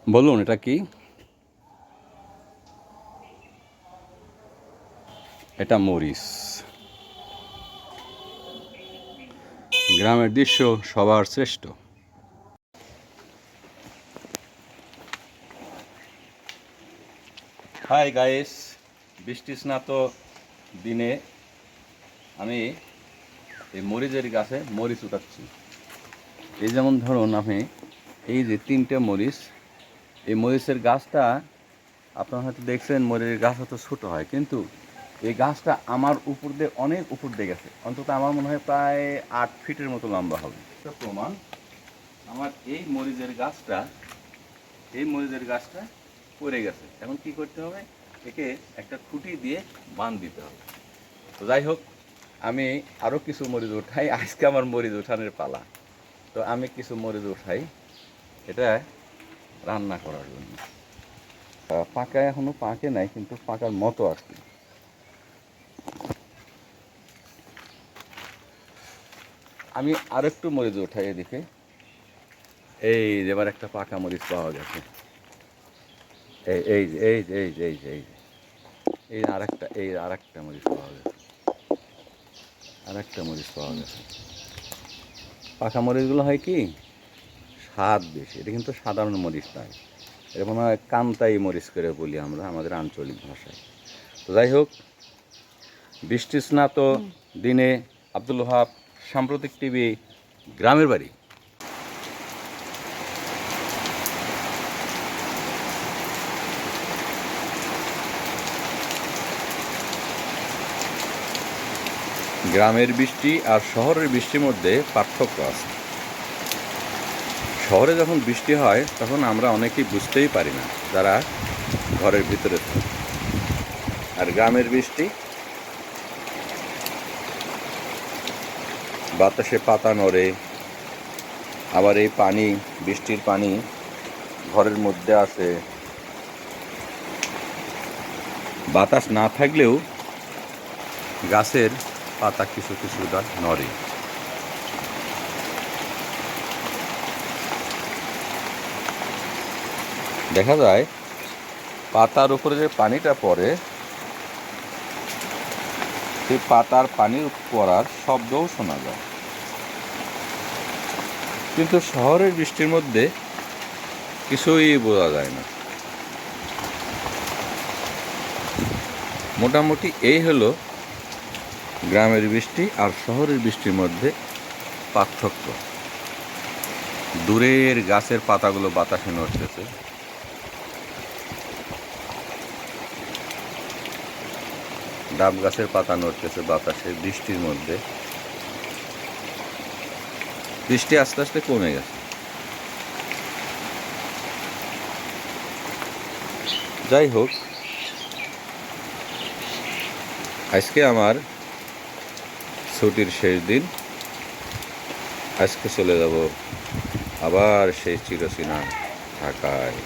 বলুন এটা কি? এটা মরিচ। গ্রামের দৃশ্য সবার শ্রেষ্ঠ। হাই গাইস, বৃষ্টি স্নাত দিনে আমি এই মরিচের গাছে মরিচ উঠাচ্ছি। এই যেমন ধরুন আমি এই যে 3টে মরিচ, এই মরিচের গাছটা আপনারা হয়তো দেখছেন মরিচের গাছ হয়তো ছোটো হয়, কিন্তু এই গাছটা আমার উপর দিয়ে অনেক উপর দিয়ে গেছে, অন্তত আমার মনে হয় প্রায় 8 ফিটের মতো লম্বা হবে। এটা প্রমাণ আমার এই মরিচের গাছটা পড়ে গেছে। এখন কি করতে হবে? একে একটা খুঁটি দিয়ে বাঁধ দিতে হবে। তো যাই হোক, আমি আরও কিছু মরিচ উঠাই। আজকে আমার মরিচ উঠানোর পালা। তো আমি কিছু মরিচ উঠাই এটা রান্না করার জন্য। পাকা এখনো পাকে নাই, কিন্তু পাকার মতো আর কি। আমি আরেকটু মরিচ উঠাই এদিকে। এই এবার একটা পাকা মরিচ পাওয়া গেছে। এই এই এই এই এই এই এই আরেকটা মরিচ পাওয়া গেছে। পাকা মরিচগুলো হয় কি, স্বাদ বেশি। এটা কিন্তু সাধারণ মরিচ নয়, এটা মনে হয় কান্তাই মরিচ করে বলি আমরা আমাদের আঞ্চলিক ভাষায়। তো যাই হোক, বৃষ্টি স্নাত দিনে আব্দুল ওহাব, সাম্প্রতিক টিভি, গ্রামের বাড়ি। গ্রামের বৃষ্টি আর শহরের বৃষ্টির মধ্যে পার্থক্য আছে। শহরে যখন বৃষ্টি হয় তখন আমরা অনেকেই বুঝতেই পারি না, যারা ঘরের ভিতরে থাকে। আর গ্রামের বৃষ্টি, বাতাসে পাতা নড়ে, আবার এই পানি, বৃষ্টির পানি ঘরের মধ্যে আসে। বাতাস না থাকলেও গাছের পাতা কিছু কিছুটা নড়ে। দেখা যায় পাতার উপরে যে পানিটা পড়ে, সেই পাতার পানির পড়ার শব্দও শোনা যায়। কিন্তু শহরের বৃষ্টির মধ্যে কিছুই বোঝা যায় না। মোটামুটি এই হলো গ্রামের বৃষ্টি আর শহরের বৃষ্টির মধ্যে পার্থক্য। দূরের গাছের পাতাগুলো বাতাসে নড়তেছে, ডাব গাছের পাতা নড়তেছে বাতাসে বৃষ্টির মধ্যে। বৃষ্টি আস্তে আস্তে কমে গেছে। যাই হোক, আজকে আমার ছুটির শেষ দিন। আজকে চলে যাব আবার সেই চিরচেনা ঢাকায়।